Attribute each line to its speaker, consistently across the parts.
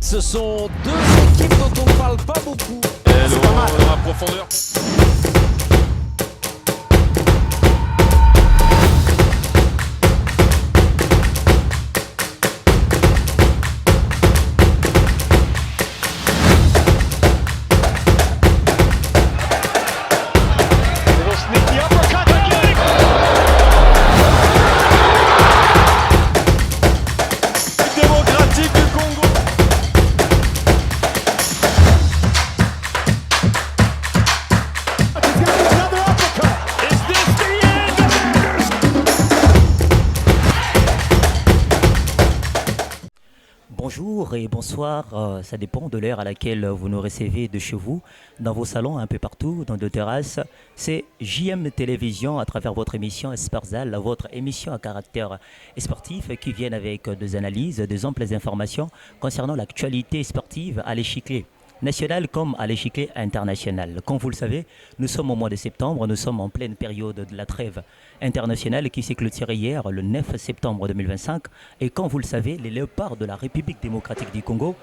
Speaker 1: Ce sont deux équipes dont on ne parle pas beaucoup.
Speaker 2: C'est pas mal. Dans la profondeur.
Speaker 3: Bonjour et bonsoir, ça dépend de l'heure à laquelle vous nous recevez de chez vous, dans vos salons, un peu partout, dans des terrasses. C'est JM Télévision à travers votre émission Esparzal, votre émission à caractère sportif qui vient avec des analyses, des amples informations concernant l'actualité sportive à l'échiquier national comme à l'échiquier international. Comme vous le savez, nous sommes au mois de septembre, nous sommes en pleine période de la trêve internationale qui s'est clôturée hier, le 9 septembre 2025. Et comme vous le savez, les léopards de la République démocratique du Congo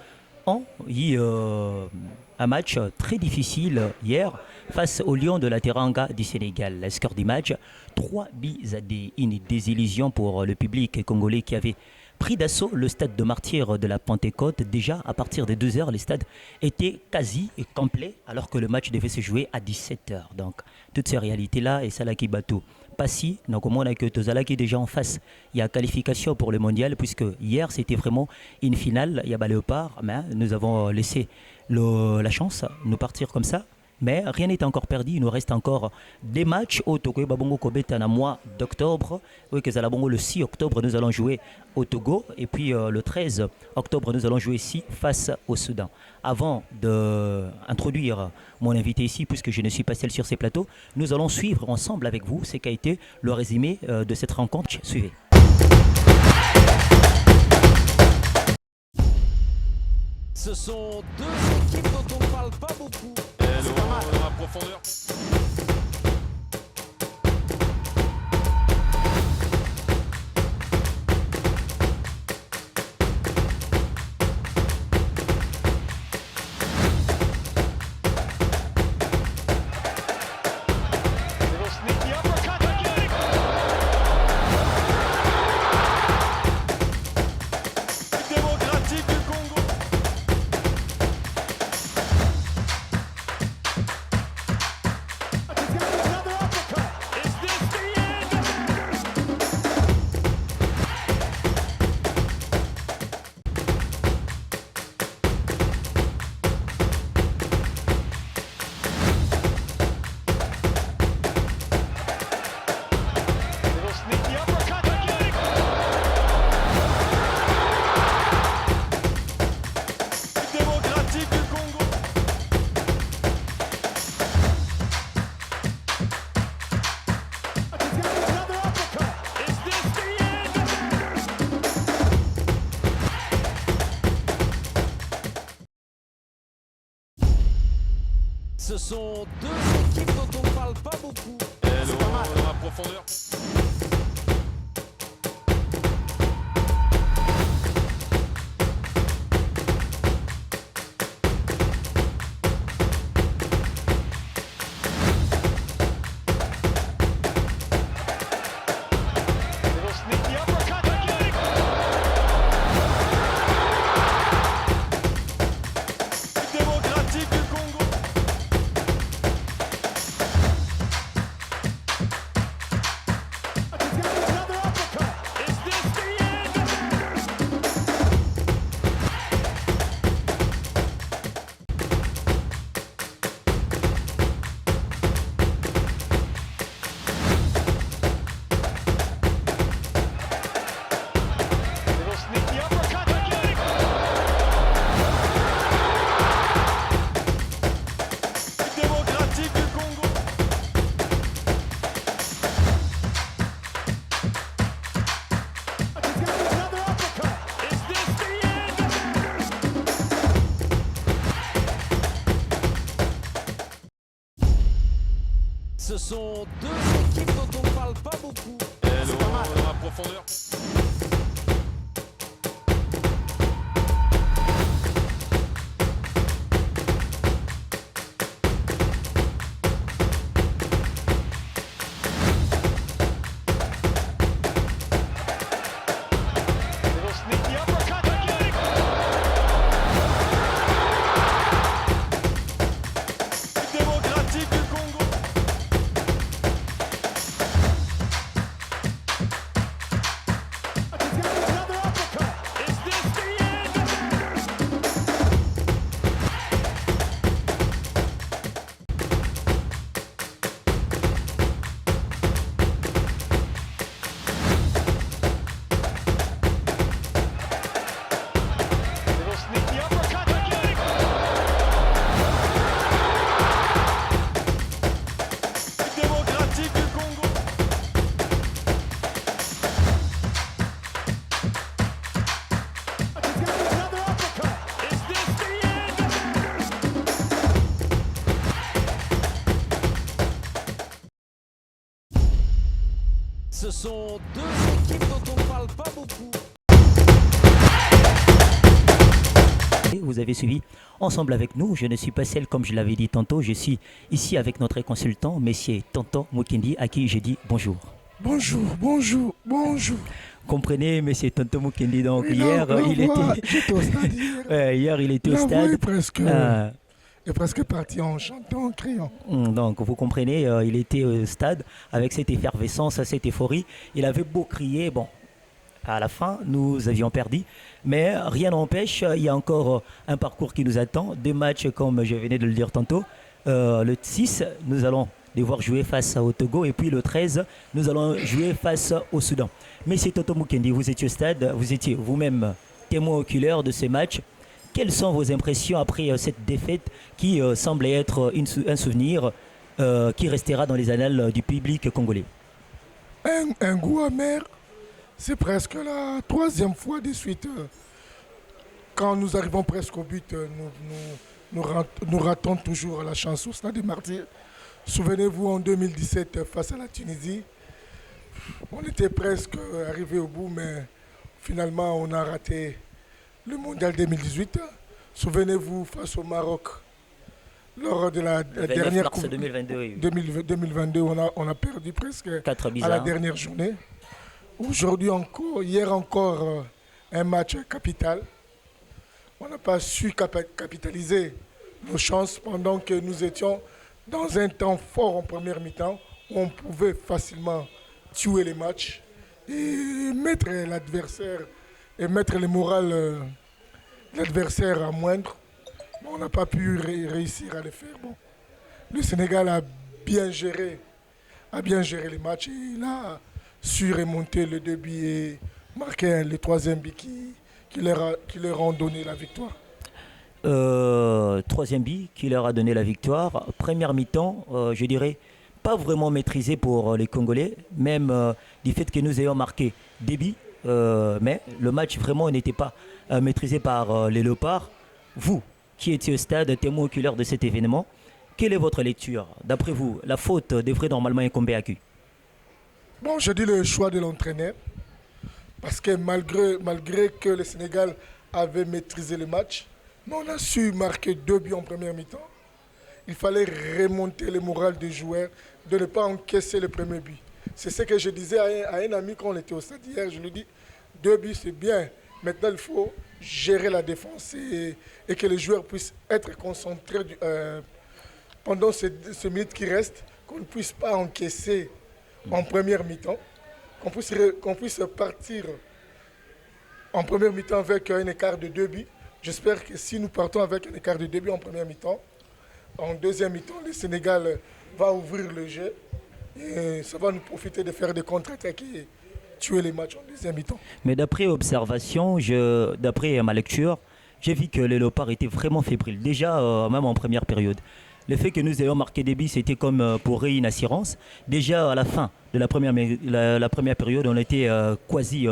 Speaker 3: ont eu un match très difficile hier face aux Lions de la Teranga du Sénégal. Le score du match, 3 buts à des, une désillusion pour le public congolais qui avait pris d'assaut le stade de Martyrs de la Pentecôte. Déjà, à partir de 2h, le stade était quasi complet, alors que le match devait se jouer à 17h. Donc, toutes ces réalités-là, et ça là qui bat tout. Pas si, donc au moins que Tozala qui est déjà en face. Il y a qualification pour le mondial, puisque hier, c'était vraiment une finale. Il y a Léopard, mais nous avons laissé la chance de nous partir comme ça. Mais rien n'est encore perdu, il nous reste encore des matchs au Togo. Babongo Kobeta, dans le mois d'octobre. Oui, que le 6 octobre, nous allons jouer au Togo. Et puis le 13 octobre, nous allons jouer ici face au Soudan. Avant d'introduire mon invité ici, puisque je ne suis pas seul sur ces plateaux, nous allons suivre ensemble avec vous ce qu'a été le résumé de cette rencontre. Suivez.
Speaker 1: Ce sont deux équipes dont on ne parle pas beaucoup.
Speaker 2: C'est pas mal. Dans la profondeur.
Speaker 1: Ce sont deux équipes dont on ne parle pas beaucoup.
Speaker 2: C'est pas mal. Dans la profondeur.
Speaker 1: Ce sont deux équipes dont on ne parle pas beaucoup.
Speaker 2: C'est pas mal. Dans la profondeur.
Speaker 1: sont deux équipes dont on ne parle pas beaucoup.
Speaker 3: Et vous avez suivi ensemble avec nous. Je ne suis pas seul comme je l'avais dit tantôt. Je suis ici avec notre consultant, Monsieur Tonton Mukendi, à qui je dis bonjour.
Speaker 4: Bonjour, bonjour, bonjour.
Speaker 3: Comprenez, Monsieur Tonton Mukendi, donc
Speaker 4: Oui,
Speaker 3: hier, il était...
Speaker 4: J'étais au stade hier.
Speaker 3: hier, il était au
Speaker 4: La voix
Speaker 3: stade.
Speaker 4: est presque partie en chantant, en criant.
Speaker 3: Donc, vous comprenez, il était au stade avec cette effervescence, cette euphorie. Il avait beau crier, bon, à la fin, nous avions perdu. Mais rien n'empêche, il y a encore un parcours qui nous attend. Deux matchs, comme je venais de le dire tantôt. Le 6, nous allons devoir jouer face au Togo. Et puis le 13, nous allons jouer face au Soudan. Monsieur Toto Mukendi, vous étiez au stade, vous étiez vous-même témoin oculaire de ce match. Quelles sont vos impressions après cette défaite qui semble être un souvenir qui restera dans les annales du public congolais?
Speaker 4: Un goût amer, c'est presque la troisième fois de suite. Quand nous arrivons presque au but, nous ratons toujours la chance au stade des Martyrs. Souvenez-vous, en 2017, face à la Tunisie, on était presque arrivé au bout, mais finalement, on a raté le mondial 2018. Souvenez-vous, face au Maroc, lors de la dernière
Speaker 3: mars 2022, oui.
Speaker 4: 2022, on a perdu presque
Speaker 3: 4
Speaker 4: à la dernière journée. Aujourd'hui encore, hier encore, un match capital. On n'a pas su capitaliser nos chances pendant que nous étions dans un temps fort en première mi-temps où on pouvait facilement tuer les matchs et mettre l'adversaire et mettre le moral de l'adversaire à moindre. Bon, on n'a pas pu réussir à le faire. Bon. Le Sénégal a bien géré les matchs et il a su remonter le début et marquer le troisième but qui leur ont donné la victoire.
Speaker 3: Troisième but qui leur a donné la victoire. Première mi-temps, je dirais, pas vraiment maîtrisé pour les Congolais, même du fait que nous ayons marqué des buts, mais le match vraiment n'était pas maîtrisé par les Léopards. Vous, qui étiez au stade, témoin oculaire de cet événement, quelle est votre lecture? D'après vous, la faute devrait normalement incomber à qui?
Speaker 4: Bon, je dis le choix de l'entraîneur, parce que malgré que le Sénégal avait maîtrisé le match, mais on a su marquer 2 buts en première mi-temps. Il fallait remonter le moral des joueurs, de ne pas encaisser le premier but. C'est ce que je disais à un ami quand on était au stade hier. Je lui dis, 2 buts c'est bien. Maintenant, il faut gérer la défense et que les joueurs puissent être concentrés pendant ces minutes qui restent, qu'on ne puisse pas encaisser en première mi-temps, qu'on puisse partir en première mi-temps avec un écart de 2 buts. J'espère que si nous partons avec un écart de 2 buts en première mi-temps, en deuxième mi-temps, le Sénégal va ouvrir le jeu et ça va nous profiter de faire des contre-attaques et tuer les matchs en deuxième mi-temps.
Speaker 3: Mais d'après observation, d'après ma lecture, j'ai vu que les Léopards étaient vraiment fébriles, déjà même en première période. Le fait que nous ayons marqué des buts, c'était comme pour une assurance. Déjà à la fin de la première période, on était quasi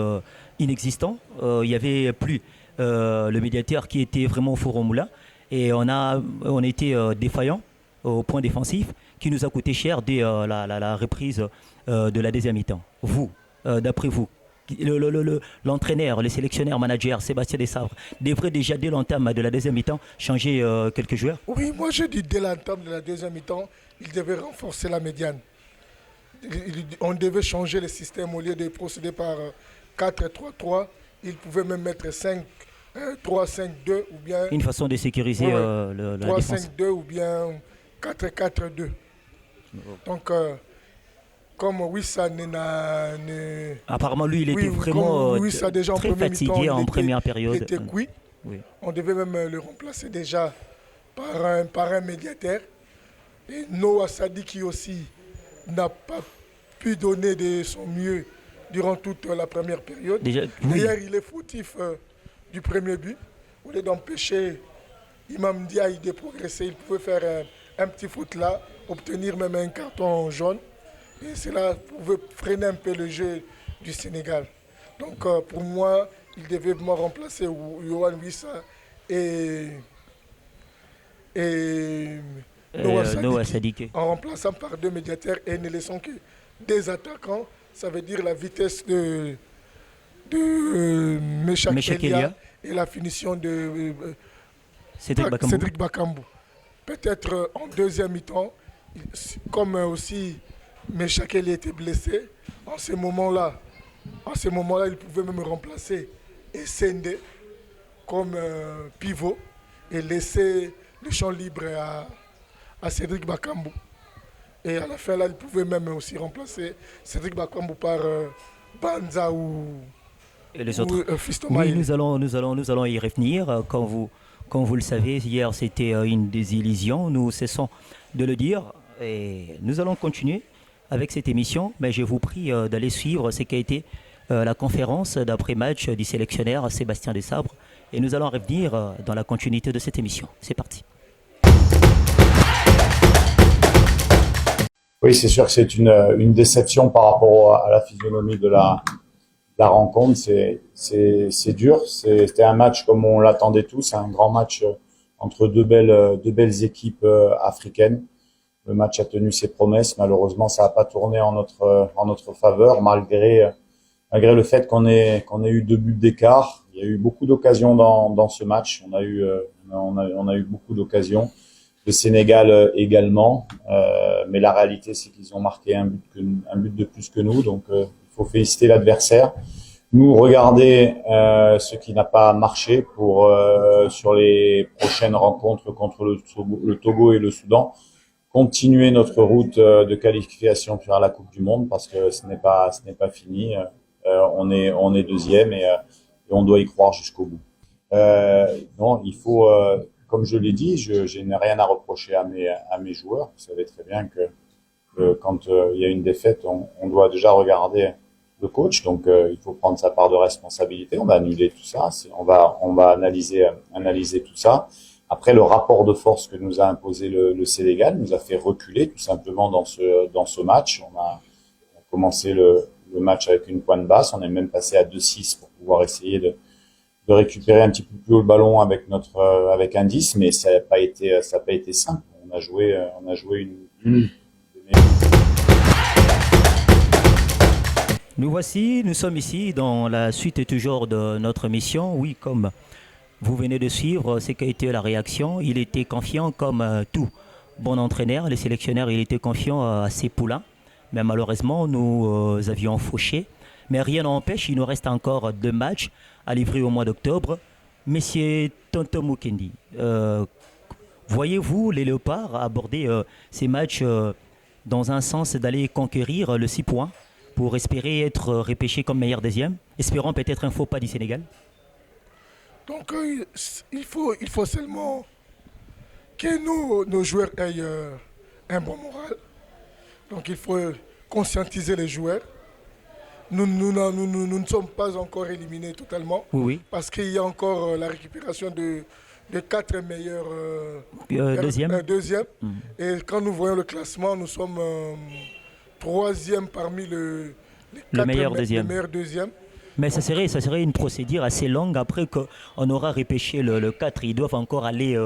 Speaker 3: inexistant. Il n'y avait plus le médiateur qui était vraiment au four au moulin. Et on était défaillant au point défensif, qui nous a coûté cher dès la reprise de la deuxième mi-temps. Vous, d'après vous, l'entraîneur, le sélectionneur, manager, Sébastien Desabre, devrait déjà dès l'entame de la deuxième mi-temps changer quelques joueurs?
Speaker 4: Oui, moi je dis dès l'entame de la deuxième mi-temps, il devait renforcer la médiane. On devait changer le système au lieu de procéder par 4-3-3. Il pouvait même mettre 3-5-2 ou bien...
Speaker 3: Une façon de sécuriser la défense.
Speaker 4: 3-5-2 ou bien 4-4-2. Donc, comme Wissa
Speaker 3: apparemment, lui, il était vraiment
Speaker 4: déjà
Speaker 3: très fatigué en première période.
Speaker 4: Il était cuit. Oui. On devait même le remplacer déjà par un médiateur. Et Noah Sadi qui aussi n'a pas pu donner de son mieux durant toute la première période. D'ailleurs, il est fautif du premier but. Au lieu d'empêcher Imam Ndiaye de progresser, il pouvait faire un petit foot là, obtenir même un carton jaune. Et cela pouvait freiner un peu le jeu du Sénégal. Donc pour moi, il devait vraiment remplacer Yohan Wissa et Noah Sadiki en remplaçant par 2 médiateurs et ne laissant que des attaquants. ça veut dire la vitesse de Meshak
Speaker 3: Meshak
Speaker 4: Elia
Speaker 3: Elia.
Speaker 4: et la finition de
Speaker 3: Cédric Bakambu.
Speaker 4: Cédric Bakambu. Peut-être en deuxième mi-temps, comme aussi Meshak Elia était blessé, en ces moments-là, il pouvait même remplacer Essende comme pivot et laisser le champ libre à Cédric Bakambu. Et à la fin, là, il pouvait même aussi remplacer Cédric Bakambu par Banza ou
Speaker 3: Et les autres.
Speaker 4: Fiston
Speaker 3: Oui,
Speaker 4: Maïli.
Speaker 3: nous allons y revenir. Comme vous le savez, hier c'était une désillusion. Nous cessons de le dire et nous allons continuer avec cette émission. Mais je vous prie d'aller suivre ce qu'a été la conférence d'après-match du sélectionneur Sébastien Desabre. Et nous allons revenir dans la continuité de cette émission. C'est parti.
Speaker 5: Oui, c'est sûr que c'est une déception par rapport à la physionomie de la rencontre. C'est dur. C'était un match comme on l'attendait tous, un grand match entre deux belles équipes africaines. Le match a tenu ses promesses. Malheureusement, ça n'a pas tourné en notre faveur, malgré le fait qu'on ait eu 2 buts d'écart. Il y a eu beaucoup d'occasions dans ce match. On a eu beaucoup d'occasions. Le Sénégal également, mais la réalité c'est qu'ils ont marqué un but de plus que nous, donc il faut féliciter l'adversaire. Nous regarder ce qui n'a pas marché sur les prochaines rencontres contre le Togo et le Soudan, continuer notre route de qualification vers la Coupe du Monde parce que ce n'est pas fini. On est deuxième et on doit y croire jusqu'au bout. Non, il faut comme je l'ai dit, je n'ai rien à reprocher à mes joueurs. Vous savez très bien que quand il y a une défaite, on doit déjà regarder le coach. Donc, il faut prendre sa part de responsabilité. On va annuler tout ça. On va analyser tout ça. Après, le rapport de force que nous a imposé le Sénégal nous a fait reculer tout simplement dans ce match. On a commencé le match avec une pointe basse. On est même passé à 2-6 pour pouvoir essayer de récupérer un petit peu plus haut le ballon avec un 10, mais ça n'a pas été simple. On a joué une
Speaker 3: Nous sommes ici dans la suite toujours de notre mission. Oui, comme vous venez de suivre ce qu'a été la réaction, il était confiant comme tout bon entraîneur. Le sélectionneur, il était confiant à ses poulains. Mais malheureusement, nous avions fauché. Mais rien n'empêche, il nous reste encore 2 matchs à livrer au mois d'octobre. Monsieur Tonton Mukendi, voyez-vous les Léopards aborder ces matchs dans un sens d'aller conquérir le 6 points pour espérer être repêché comme meilleur deuxième, espérant peut-être un faux pas du Sénégal?
Speaker 4: Donc il faut seulement que nos joueurs aient un bon moral. Donc il faut conscientiser les joueurs. Nous ne sommes pas encore éliminés totalement.
Speaker 3: Oui.
Speaker 4: Parce qu'il y a encore la récupération de 4 meilleurs
Speaker 3: deuxième.
Speaker 4: Et quand nous voyons le classement, nous sommes 3e parmi les 4
Speaker 3: meilleur
Speaker 4: deuxièmes.
Speaker 3: Mais ça serait une procédure assez longue. Après qu'on aura repêché le 4, ils doivent encore aller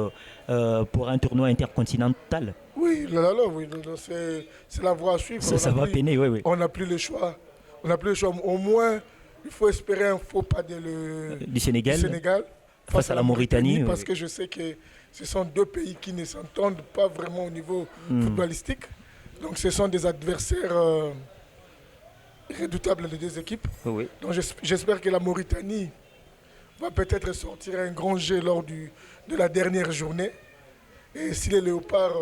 Speaker 3: pour un tournoi intercontinental.
Speaker 4: Oui, c'est la voie à suivre.
Speaker 3: Ça va peiner, oui.
Speaker 4: On n'a plus le choix. Au moins, il faut espérer un faux pas
Speaker 3: du Sénégal face à la Mauritanie.
Speaker 4: Parce que je sais que ce sont 2 pays qui ne s'entendent pas vraiment au niveau footballistique. Donc ce sont des adversaires redoutables, les 2 équipes.
Speaker 3: Oui.
Speaker 4: Donc j'espère que la Mauritanie va peut-être sortir un grand jet lors de la dernière journée. Et si les Léopards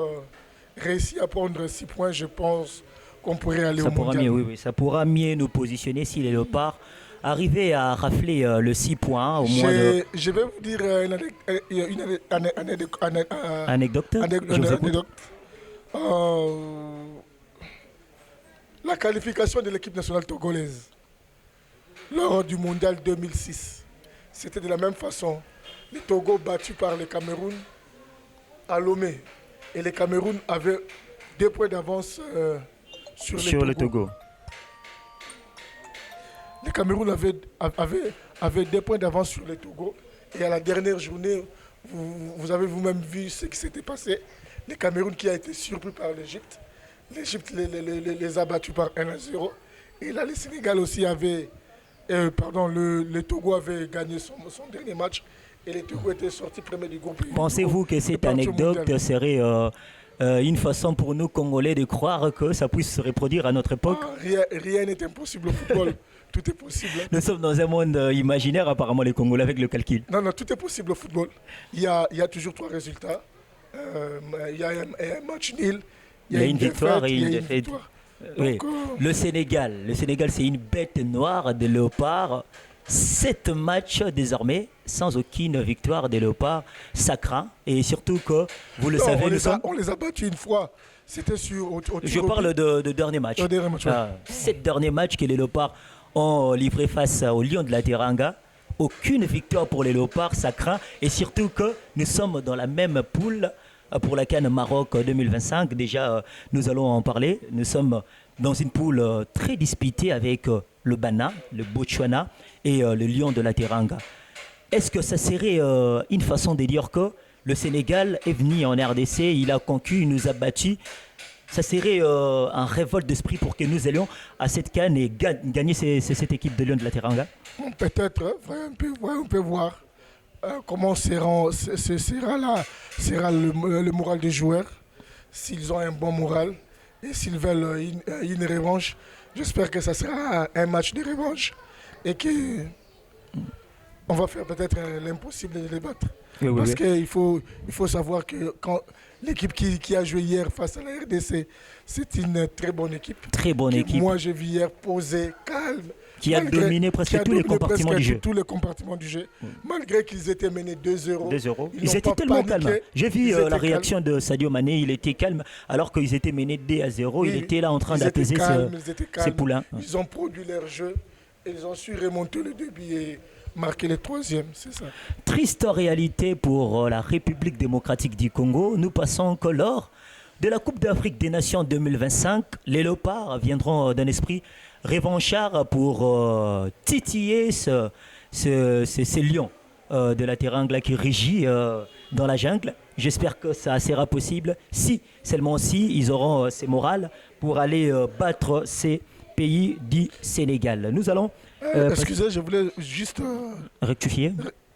Speaker 4: réussissent à prendre 6 points, je pense qu'on pourrait aller au mondial.
Speaker 3: Ça pourra mieux nous positionner si les Léopards arrivaient à rafler le 6 points au moins de...
Speaker 4: Je vais vous dire une
Speaker 3: anecdote.
Speaker 4: La qualification de l'équipe nationale togolaise lors du mondial 2006, c'était de la même façon. Le Togo battu par le Cameroun à Lomé. Et le Cameroun avait 2 points d'avance sur le Togo. Le Cameroun avait 2 points d'avance sur le Togo. Et à la dernière journée, vous avez vous-même vu ce qui s'était passé. Le Cameroun qui a été surpris par l'Égypte. L'Égypte les a battus par 1-0. Et là, le Sénégal aussi avait, le Togo avait gagné son dernier match et le Togo était sorti premier du groupe.
Speaker 3: Pensez-vous que cette anecdote serait une façon pour nous Congolais de croire que ça puisse se reproduire à notre époque?
Speaker 4: Rien n'est impossible au football. Tout est possible. Hein.
Speaker 3: Nous sommes dans un monde imaginaire, apparemment, les Congolais, avec le calcul.
Speaker 4: Non, tout est possible au football. Il y a toujours 3 résultats. Il y a un match nul.
Speaker 3: Il y a une victoire et une défaite. Oui.
Speaker 4: Donc,
Speaker 3: Le Sénégal, c'est une bête noire de léopard. 7 matchs désormais sans aucune victoire des léopards. Ça craint. Et surtout que, vous le savez,
Speaker 4: on les a battus une fois. C'était
Speaker 3: je parle de dernier match. 7 derniers matchs que les léopards ont livrés face aux Lions de la Teranga. Aucune victoire pour les léopards, ça craint. Et surtout que nous sommes dans la même poule pour la CAN Maroc 2025. Déjà, nous allons en parler. Nous sommes dans une poule très disputée avec le Ghana, le Botswana et le Lion de la Teranga. Est-ce que ça serait une façon de dire que le Sénégal est venu en RDC, il a conquis, il nous a battus? Ça serait un révolte d'esprit pour que nous allions à cette CAN et gagner cette équipe de Lion de la Teranga?
Speaker 4: Peut-être, on peut voir comment sera le moral des joueurs, s'ils ont un bon moral et s'ils veulent une revanche. J'espère que ça sera un match de revanche et qu'on va faire peut-être l'impossible de les battre. Parce qu'il faut savoir que quand l'équipe qui a joué hier face à la RDC, c'est une très bonne équipe.
Speaker 3: Très bonne équipe.
Speaker 4: Moi, j'ai vu hier posée, calme.
Speaker 3: Qui a dominé presque tous les compartiments du jeu.
Speaker 4: Tous les compartiments du jeu. Malgré qu'ils étaient menés 2-0.
Speaker 3: Ils étaient tellement calmes. J'ai vu la réaction de Sadio Mané, il était calme alors qu'ils étaient menés 2-0. Il était là en train d'apaiser ses poulains.
Speaker 4: Ils ont produit leur jeu et ils ont su remonter le début et marquer le 3e, c'est ça.
Speaker 3: Triste réalité pour la République démocratique du Congo. Nous passons que lors de la Coupe d'Afrique des Nations 2025, les léopards viendront d'un esprit revanchard pour titiller ces lions de la Teranga qui régit dans la jungle. J'espère que ça sera possible, seulement si ils auront ces morales pour aller battre ces pays du Sénégal. Nous allons...
Speaker 4: excusez, je voulais juste
Speaker 3: rectifier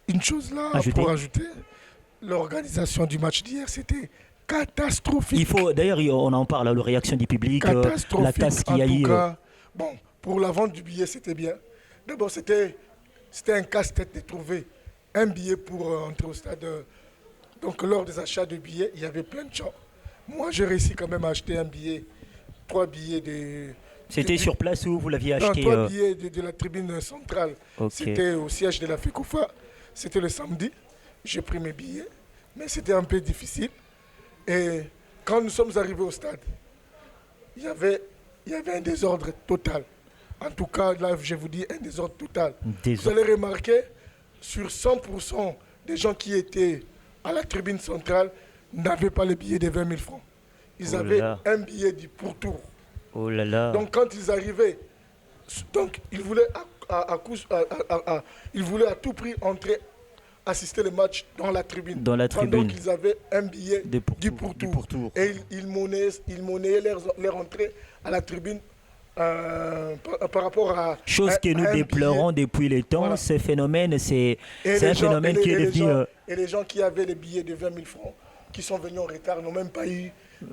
Speaker 4: une chose là pour ajouter. L'organisation du match d'hier, c'était catastrophique.
Speaker 3: D'ailleurs, on en parle, la réaction du public, la tasse qu'il y a eu.
Speaker 4: Bon, pour la vente du billet, c'était bien. D'abord, c'était un casse-tête de trouver un billet pour entrer au stade. Donc, lors des achats de billets, il y avait plein de gens. Moi, j'ai réussi quand même à acheter un billet, 3 billets de...
Speaker 3: C'était sur place où vous l'aviez acheté?
Speaker 4: 3 billets de la tribune centrale. Okay. C'était au siège de la FECOFA. C'était le samedi. J'ai pris mes billets, mais c'était un peu difficile. Et quand nous sommes arrivés au stade, il y avait un désordre total. En tout cas, là, je vous dis un désordre total. Vous allez remarquer, sur 100% des gens qui étaient à la tribune centrale n'avaient pas le billet de 20 000 francs. Ils avaient un billet du pourtour.
Speaker 3: Oh là là.
Speaker 4: Donc quand ils arrivaient, ils voulaient à tout prix entrer, assister le match dans la tribune. Pendant qu'ils avaient un billet du pourtour. Et ils monnayaient leur entrée à la tribune par rapport à...
Speaker 3: Chose que nous déplorons depuis le temps. Voilà. Ce phénomène, c'est un phénomène qui est devenu...
Speaker 4: Et les gens qui avaient les billets de 20 000 francs, qui sont venus en retard, n'ont même pas eu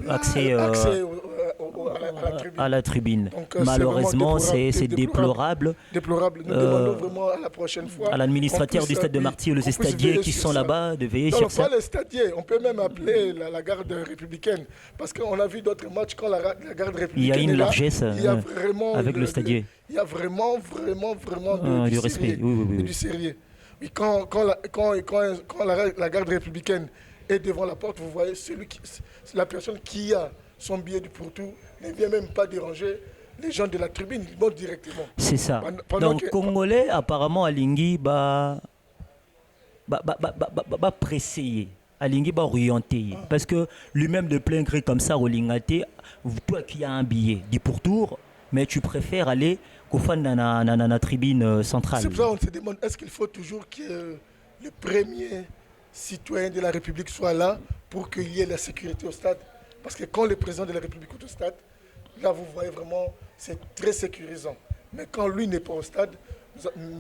Speaker 3: accès à la tribune. Donc, malheureusement, c'est déplorable.
Speaker 4: Déplorable. Nous demandons vraiment à la prochaine fois...
Speaker 3: À l'administrateur du stade de Marty ou les stadiers qui sont là-bas de veiller sur ça.
Speaker 4: Non, pas les stadiers. On peut même appeler la garde républicaine. Parce qu'on a vu d'autres matchs quand la garde républicaine
Speaker 3: il y a une largesse
Speaker 4: avec
Speaker 3: le stadier.
Speaker 4: Il y a vraiment
Speaker 3: du respect.
Speaker 4: Oui. Du sérieux. Oui, quand la garde républicaine est devant la porte, vous voyez la personne qui a son billet du pourtour ne vient même pas déranger les gens de la tribune, ils montent directement.
Speaker 3: C'est ça. Donc, Congolais, apparemment, Alingui va presser, Alingui va orienter. Parce que lui-même, de plein gré comme ça, Olingate, toi qui as un billet du pourtour, mais tu préfères aller qu'au fond dans la tribune centrale.
Speaker 4: C'est pour ça qu'on se demande, est-ce qu'il faut toujours que le premier citoyen de la République soit là pour qu'il y ait la sécurité au stade? Parce que quand le président de la République est au stade, Là, vous voyez vraiment, c'est très sécurisant. Mais quand lui n'est pas au stade,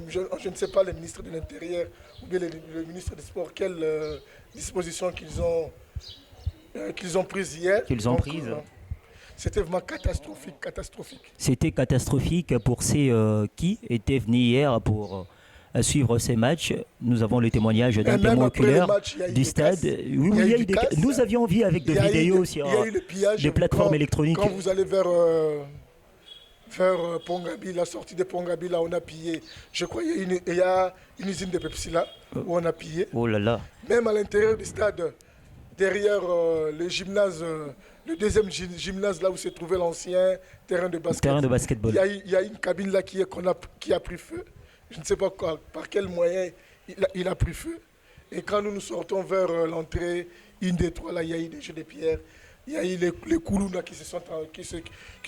Speaker 4: je ne sais pas les ministres de l'Intérieur ou bien le ministre des Sports, quelles dispositions qu'ils ont prises hier. C'était vraiment catastrophique.
Speaker 3: C'était catastrophique pour ceux qui étaient venus hier pour suivre ces matchs. Nous avons le témoignage d'un témoin oculaire du stade. Oui, il y a eu des casses. Nous avions vu avec des vidéos sur des plateformes électroniques.
Speaker 4: Quand vous allez vers Pongabi, la sortie de Pongabi, là, on a pillé. Je crois qu'il y a une usine de Pepsi là, où on a pillé.
Speaker 3: Oh là là.
Speaker 4: Même à l'intérieur du stade, derrière le gymnase, le deuxième gymnase, là où se trouvait l'ancien terrain de
Speaker 3: basketball.
Speaker 4: Il y a une cabine là qui a pris feu. Je ne sais pas par quel moyen il a pris feu. Et quand nous sortons vers l'entrée, une des trois, là, il y a eu des jeux de pierre. Il y a eu les Koulouna qui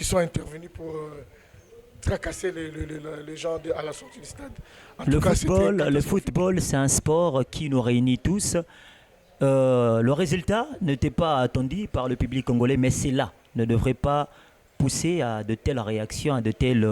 Speaker 4: sont intervenus pour tracasser les gens à la sortie du stade.
Speaker 3: Le football, c'est un sport qui nous réunit tous. Le résultat n'était pas attendu par le public congolais, mais cela ne devrait pas pousser à de telles réactions, à de tels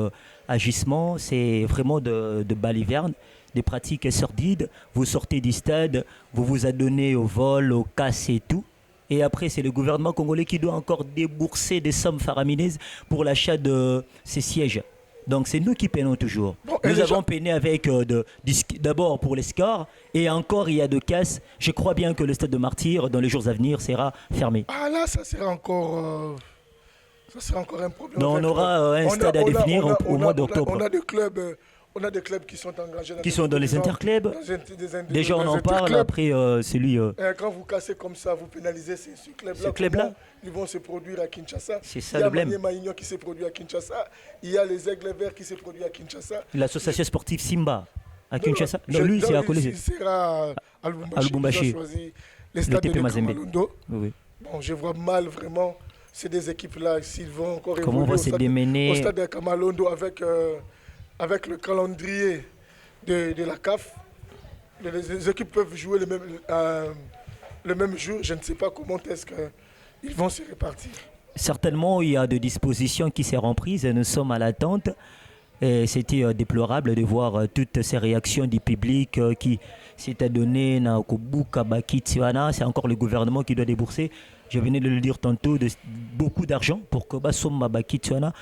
Speaker 3: agissements. C'est vraiment de balivernes, des pratiques sordides. Vous sortez du stade, vous vous adonnez au vol, au casse et tout. Et après, c'est le gouvernement congolais qui doit encore débourser des sommes faramineuses pour l'achat de ces sièges. Donc c'est nous qui peinons toujours. Nous avons peiné avec d'abord pour les scores et encore il y a de casses. Je crois bien que le stade de Martyrs dans les jours à venir sera fermé.
Speaker 4: Ah là, ça sera encore un problème.
Speaker 3: Donc on aura un stade à définir au mois d'octobre.
Speaker 4: On a des clubs qui sont engagés
Speaker 3: dans les interclubs. Déjà on en parle après celui.
Speaker 4: Quand vous cassez comme ça, vous pénalisez ces clubs-là.
Speaker 3: Ces clubs-là.
Speaker 4: Ils vont se produire à Kinshasa.
Speaker 3: C'est ça le blême.
Speaker 4: Il y a Maïgnon qui s'est produit à Kinshasa. Il y a les Aigles Verts qui s'est produit à Kinshasa.
Speaker 3: L'association sportive Simba à Kinshasa. Non, lui c'est à Kolese.
Speaker 4: Il sera à Lubumbashi. Il a choisi les stades de Kamalondo.
Speaker 3: Oui.
Speaker 4: Bon, je vois mal vraiment ces deux équipes-là s'ils vont encore
Speaker 3: évoluer
Speaker 4: au stade de Kamalondo avec le calendrier de la CAF. Les équipes peuvent jouer le même jour. Je ne sais pas comment est-ce qu'ils vont se répartir.
Speaker 3: Certainement, il y a des dispositions qui seront prises et nous sommes à l'attente. Et c'était déplorable de voir toutes ces réactions du public qui s'est adonné na Kobuka Bakitiwana. C'est encore le gouvernement qui doit débourser. Je venais de le dire tantôt, beaucoup d'argent pour que Basoma Bakitiwana,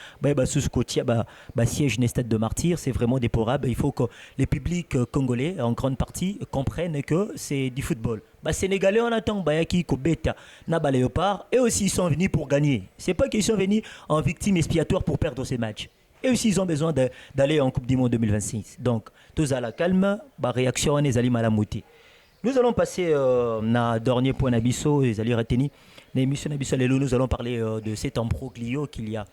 Speaker 3: siège des stades de Martyrs. C'est vraiment déplorable. Il faut que les publics congolais, en grande partie, comprennent que c'est du football. Sénégalais, on attend Bayaki, Kobeta, Naba Léopard, et aussi ils sont venus pour gagner. C'est pas qu'ils sont venus en victime expiatoire pour perdre ces matchs. Et aussi, ils ont besoin d'aller en Coupe du Monde 2026. Donc, tous à la calme, réaction, les allons malamouti. Nous allons passer à dernier point d'Abisso, les allons retenir. Nous allons parler de cet embroglio qu'il y a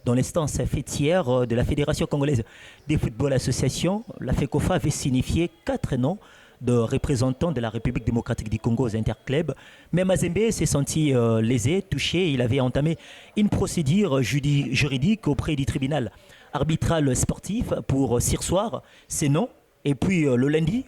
Speaker 3: dans l'instance fêtière de la Fédération congolaise des football associations. La FECOFA avait signifié 4 noms de représentants de la République démocratique du Congo aux interclubs. Mais Mazembe s'est senti lésé, touché. Il avait entamé une procédure juridique auprès du tribunal arbitral sportif pour surseoir ces noms. Et puis le lundi,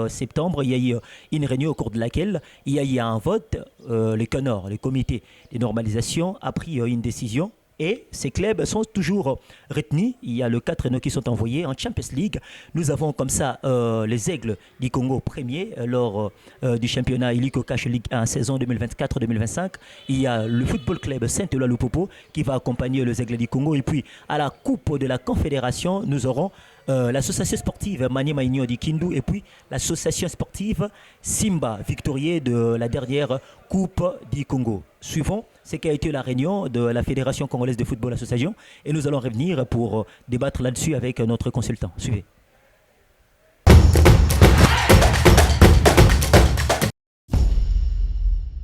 Speaker 3: septembre, il y a eu une réunion au cours de laquelle il y a eu un vote. Le CNOR, le comité de normalisation, a pris une décision. Et ces clubs sont toujours retenus. Il y a le 4 noms qui sont envoyés en Champions League. Nous avons comme ça les Aigles du Congo premiers lors du championnat Illico Cash League 1 saison 2024-2025. Il y a le Football Club Saint-Éloi Lupopo qui va accompagner les Aigles du Congo. Et puis à la Coupe de la Confédération, nous aurons l'association sportive Mani Maïnio di Kindu et puis l'association sportive Simba, victorieux de la dernière Coupe du Congo. Suivons ce qui a été la réunion de la Fédération congolaise de football association et nous allons revenir pour débattre là-dessus avec notre consultant. Suivez.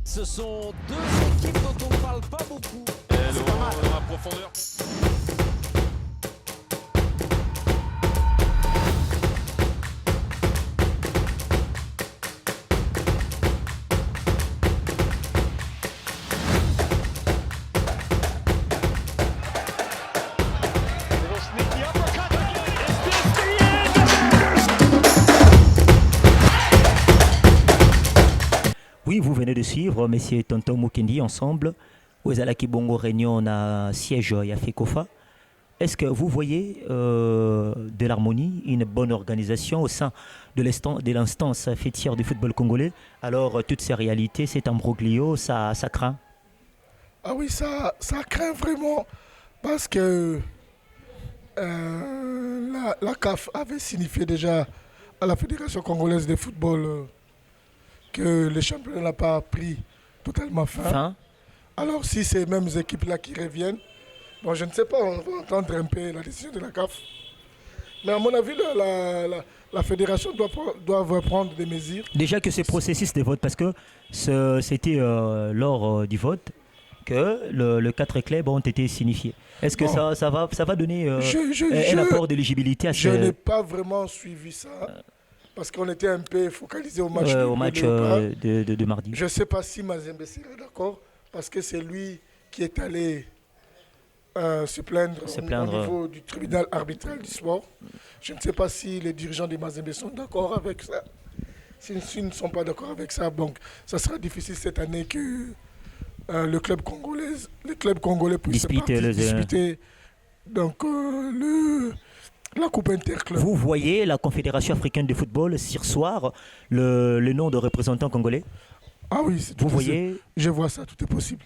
Speaker 1: Ce sont deux équipes dont on ne parle pas beaucoup.
Speaker 2: C'est pas mal. Dans la profondeur.
Speaker 3: Oui, vous venez de suivre Messieurs Tonton Mukendi ensemble Ozalaki Bongo Réunion na siège à Fekofa. Est-ce que vous voyez de l'harmonie, une bonne organisation au sein de l'instance fêtière du football congolais? Alors, toutes ces réalités, cet imbroglio, ça craint?
Speaker 4: Ah oui, ça craint vraiment parce que la CAF avait signifié déjà à la Fédération congolaise de football que le championnat n'a pas pris totalement fin. Alors si ces mêmes équipes-là qui reviennent, bon je ne sais pas, on va entendre un peu la décision de la CAF. Mais à mon avis, la fédération doit prendre des mesures.
Speaker 3: Déjà que ce processus de vote, parce que c'était lors du vote que les 4 clubs ont été signifiés. Est-ce que
Speaker 4: Bon.
Speaker 3: ça va donner un apport d'éligibilité à
Speaker 4: Je n'ai pas vraiment suivi ça parce qu'on était un peu focalisé au match,
Speaker 3: de mardi?
Speaker 4: Je ne sais pas si Mazembe serait d'accord parce que c'est lui qui est allé se plaindre au niveau du tribunal arbitral du sport. Je ne sais pas si les dirigeants des Mazembe sont d'accord avec ça. S'ils ne sont pas d'accord avec ça, donc ça sera difficile cette année que le club congolais puisse disputer donc, la Coupe Interclub.
Speaker 3: Vous voyez la Confédération africaine de football sursoir le nom de représentant congolais?
Speaker 4: Ah oui, c'est tout.
Speaker 3: Vous voyez?
Speaker 4: Je vois ça, tout est possible.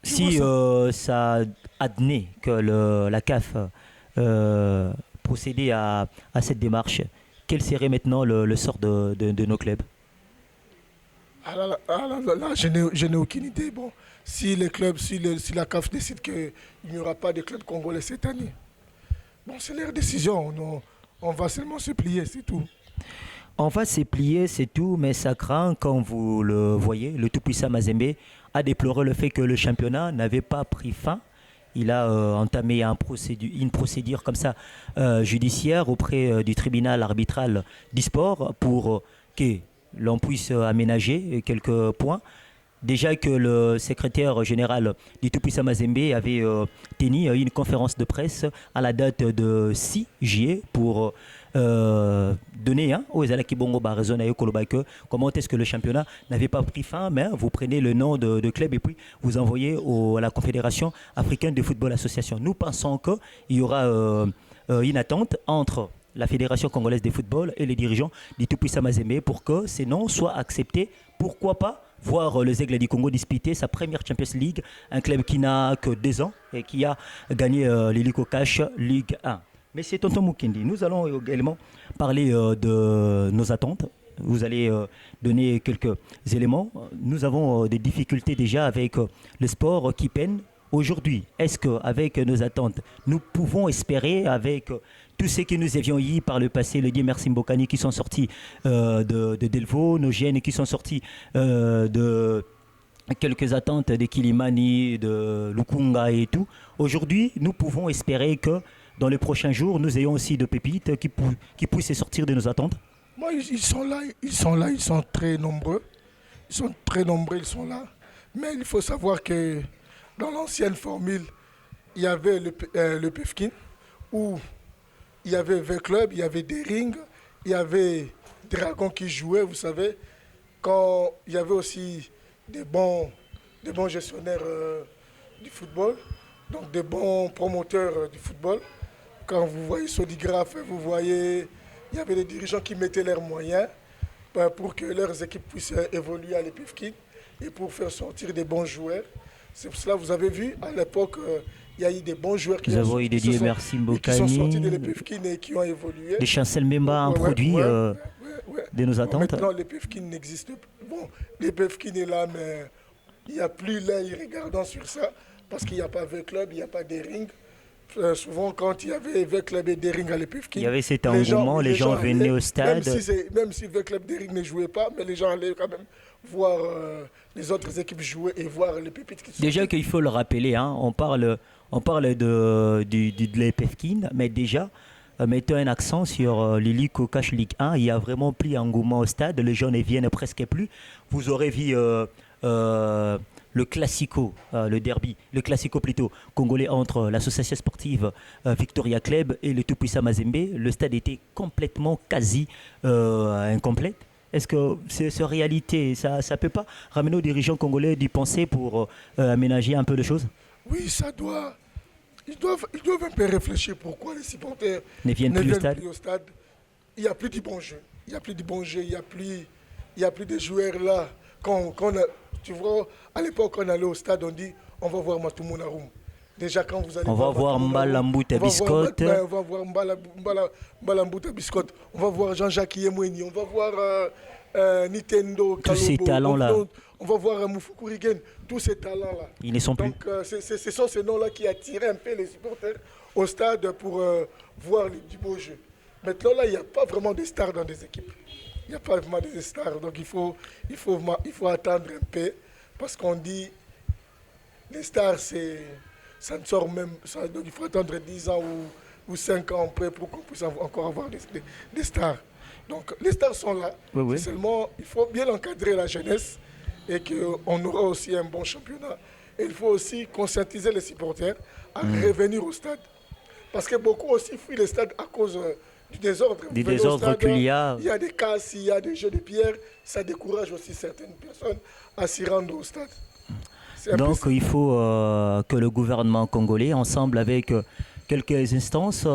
Speaker 3: Si ça admet que la CAF procédait à cette démarche, quel serait maintenant le sort de nos clubs?
Speaker 4: Là, je n'ai aucune idée. Bon, si la CAF décide qu'il n'y aura pas de club congolais cette année, bon, c'est leur décision. On va seulement se plier, c'est tout.
Speaker 3: On va se plier, c'est tout, mais ça craint, quand vous le voyez, le tout-puissant Mazembe a déploré le fait que le championnat n'avait pas pris fin. Il a entamé une procédure comme ça judiciaire auprès du tribunal arbitral du sport pour que l'on puisse aménager quelques points. Déjà que le secrétaire général du tout-puissant Mazembe avait tenu une conférence de presse à la date de 6 juillet pour donner aux Ezalaki Bongo raison à Kolobake comment est-ce que le championnat n'avait pas pris fin, mais vous prenez le nom de club et puis vous envoyez à la Confédération africaine de football association. Nous pensons qu'il y aura une attente entre la Fédération congolaise de football et les dirigeants du tout-puissant Mazembe pour que ces noms soient acceptés. Pourquoi pas voir les Aigles du Congo disputer sa première Champions League, un club qui n'a que 2 ans et qui a gagné l'Hélico Cash Ligue 1. Mais c'est Tonton Mukendi. Nous allons également parler de nos attentes. Vous allez donner quelques éléments. Nous avons des difficultés déjà avec le sport qui peine. Aujourd'hui, est-ce qu'avec nos attentes, nous pouvons espérer, avec tous ceux que nous avions eu par le passé, le dit Merci Mbokani, qui sont sortis de Delvaux, nos jeunes qui sont sortis de quelques attentes de Kilimani, de Lukunga et tout. Aujourd'hui, nous pouvons espérer que dans les prochains jours, nous ayons aussi de pépites qui puissent sortir de nos attentes.
Speaker 4: Moi, ils sont là, ils sont très nombreux. Ils sont là. Mais il faut savoir que dans l'ancienne formule, il y avait le PEFKIN, où il y avait 20 clubs, il y avait des rings, il y avait Dragon qui jouait, vous savez, quand il y avait aussi des bons gestionnaires du football, donc des bons promoteurs du football. Quand vous voyez Sodigraph, vous voyez, il y avait des dirigeants qui mettaient leurs moyens pour que leurs équipes puissent évoluer à l'EPFKIN et pour faire sortir des bons joueurs. C'est pour cela que vous avez vu, à l'époque, il y a eu des bons joueurs qui sont sortis de l'EPFKIN et qui ont évolué.
Speaker 3: Les Chancel Memba ont produit de nos attentes.
Speaker 4: Maintenant, l'EPFKIN n'existe pas. Bon, l'EPFKIN est là, mais il n'y a plus l'œil regardant sur ça parce qu'il n'y a pas de club, il n'y a pas de ring. Souvent, quand il y avait 20 clubs et des rings à l'EPFKIN,
Speaker 3: il y avait cet engouement, les gens venaient au stade.
Speaker 4: Même si 20 clubs des rings ne jouaient pas, mais les gens allaient quand même voir les autres équipes jouer et voir les pépites qui sont.
Speaker 3: Déjà qu'il faut le rappeler, on parle de l'EPFKIN, mais déjà, mettons un accent sur l'Hélico Cash Ligue 1, il y a vraiment plus engouement au stade, les gens ne viennent presque plus. Vous aurez vu le classico, le derby, le classico plutôt, congolais entre l'association sportive Victoria Club et le tout-puissant Mazembe. Le stade était complètement quasi incomplet. Est-ce que c'est réalité? Ça ne peut pas ramener aux dirigeants congolais d'y penser pour aménager un peu les choses?
Speaker 4: Oui, ça doit. Ils doivent un peu réfléchir pourquoi les supporters
Speaker 3: Ne viennent plus au stade.
Speaker 4: Il n'y a plus du bon jeu. Il n'y a plus du bon jeu. Il y a plus de joueurs là. Tu vois, à l'époque, quand on allait au stade, on dit on va voir Matoumou Naroum. Déjà, quand vous allez
Speaker 3: on va voir Mbala Mbouta Biscotte.
Speaker 4: On va voir Mbala Mbouta Biscotte. On va voir Jean-Jacques Yemweni. On va voir Nintendo.
Speaker 3: Tous ces talents-là.
Speaker 4: On va voir Moufoukou Rigen. Tous ces talents-là.
Speaker 3: Ils ne sont plus.
Speaker 4: Donc, ce sont ces noms-là qui attiraient un peu les supporters au stade pour voir du beau jeu. Maintenant, là, il n'y a pas vraiment de stars dans des équipes. Il n'y a pas vraiment de stars. Donc, il faut attendre un peu. Parce qu'on dit, les stars, ça ne sort même. Donc, il faut attendre 10 ans ou 5 ans après pour qu'on puisse encore avoir des stars. Donc, les stars sont là.
Speaker 3: Oui.
Speaker 4: Seulement, il faut bien encadrer la jeunesse et qu'on aura aussi un bon championnat. Et il faut aussi conscientiser les supporters à revenir au stade. Parce que beaucoup aussi fuient le stade à cause du désordre.
Speaker 3: Du désordre qu'il y a.
Speaker 4: Il y a des casses, il y a des jeux de pierre. Ça décourage aussi certaines personnes à s'y rendre au stade.
Speaker 3: Donc il faut que le gouvernement congolais, ensemble avec quelques instances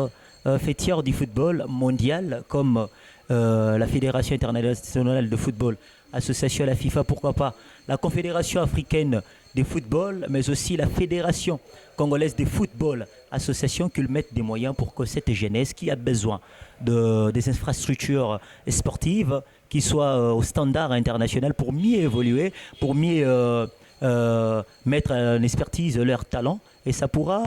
Speaker 3: fêtières du football mondial, comme la Fédération internationale de football, association à la FIFA, pourquoi pas, la Confédération africaine de football, mais aussi la Fédération congolaise de football, association qu'ils mettent des moyens pour que cette jeunesse qui a besoin des infrastructures sportives qui soient au standard international pour mieux évoluer, pour mieux mettre en expertise leur talent, et ça pourra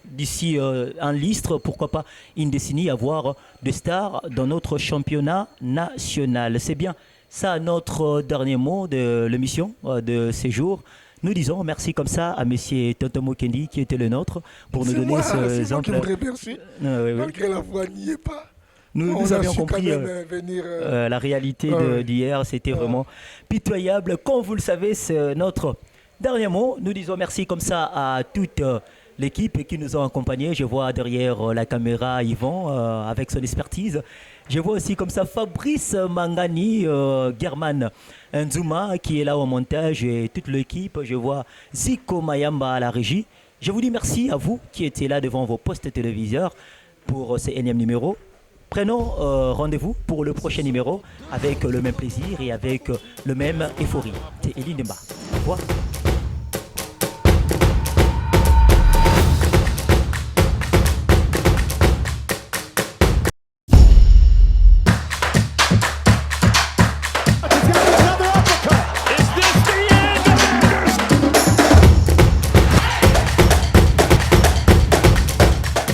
Speaker 3: d'ici un lustre, pourquoi pas une décennie, avoir des stars dans notre championnat national. C'est bien ça notre dernier mot de l'émission de ces jours. Nous disons merci comme ça à M. Tontomo Kendi qui était le nôtre pour nous donner ce exemple.
Speaker 4: Merci. Malgré la voix n'y est pas.
Speaker 3: Nous avions compris la réalité d'hier, c'était vraiment pitoyable. Comme vous le savez, c'est notre dernier mot. Nous disons merci comme ça à toute l'équipe qui nous a accompagnés. Je vois derrière la caméra Yvan avec son expertise. Je vois aussi comme ça Fabrice Mangani, German Nzuma qui est là au montage et toute l'équipe. Je vois Zico Mayamba à la régie. Je vous dis merci à vous qui étiez là devant vos postes téléviseurs pour ce énième numéro. Prenons rendez-vous pour le prochain numéro avec le même plaisir et avec le même euphorie. C'est Elie Ndemba. Au revoir.